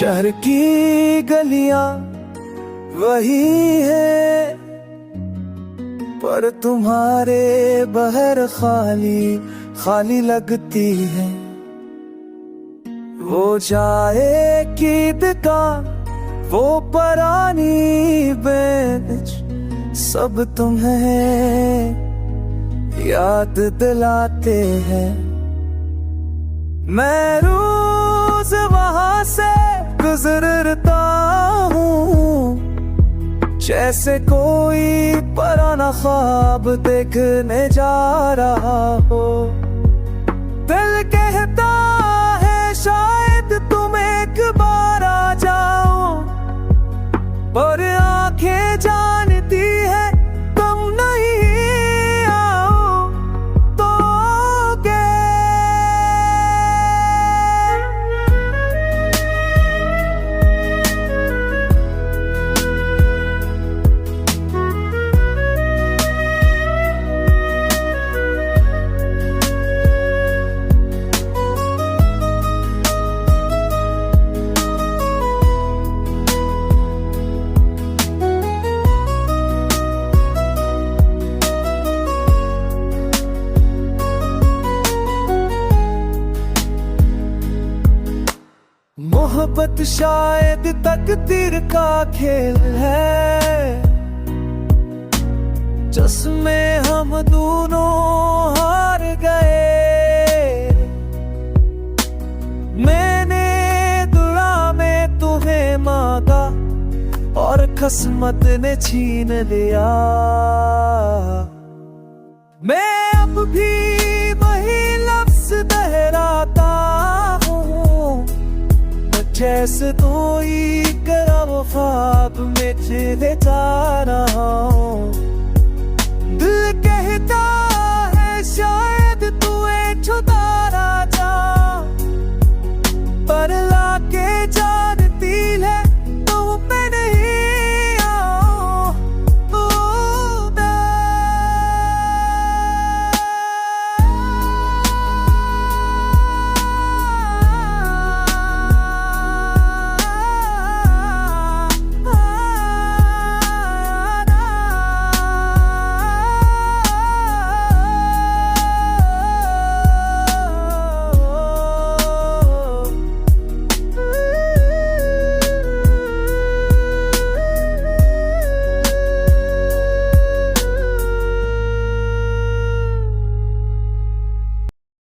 शहर की गलियां वही है, पर तुम्हारे बहर खाली खाली लगती है। वो जाए की दुकान, वो पुरानी बेंच, सब तुम्हें याद दिलाते हैं। मैं रोज वहां से गुजरता हूँ, जैसे कोई पुराना ख्वाब देखने जा रहा हो। दिल कहता है शायद तुम एक बार आ जाओ, पर आंखें जानती है तुम नहीं आओ तो मोहब्बत शायद तकदीर का खेल है, जिसमें हम दोनों हार गए। मैंने दुआ में तुम्हें मांगा और किस्मत ने छीन लिया। मैं अब भी वही लफ्ज दोहराता हूँ, जैसे कोई गरा वो ख्वाब में चले जा रहा हूँ। दिल कहता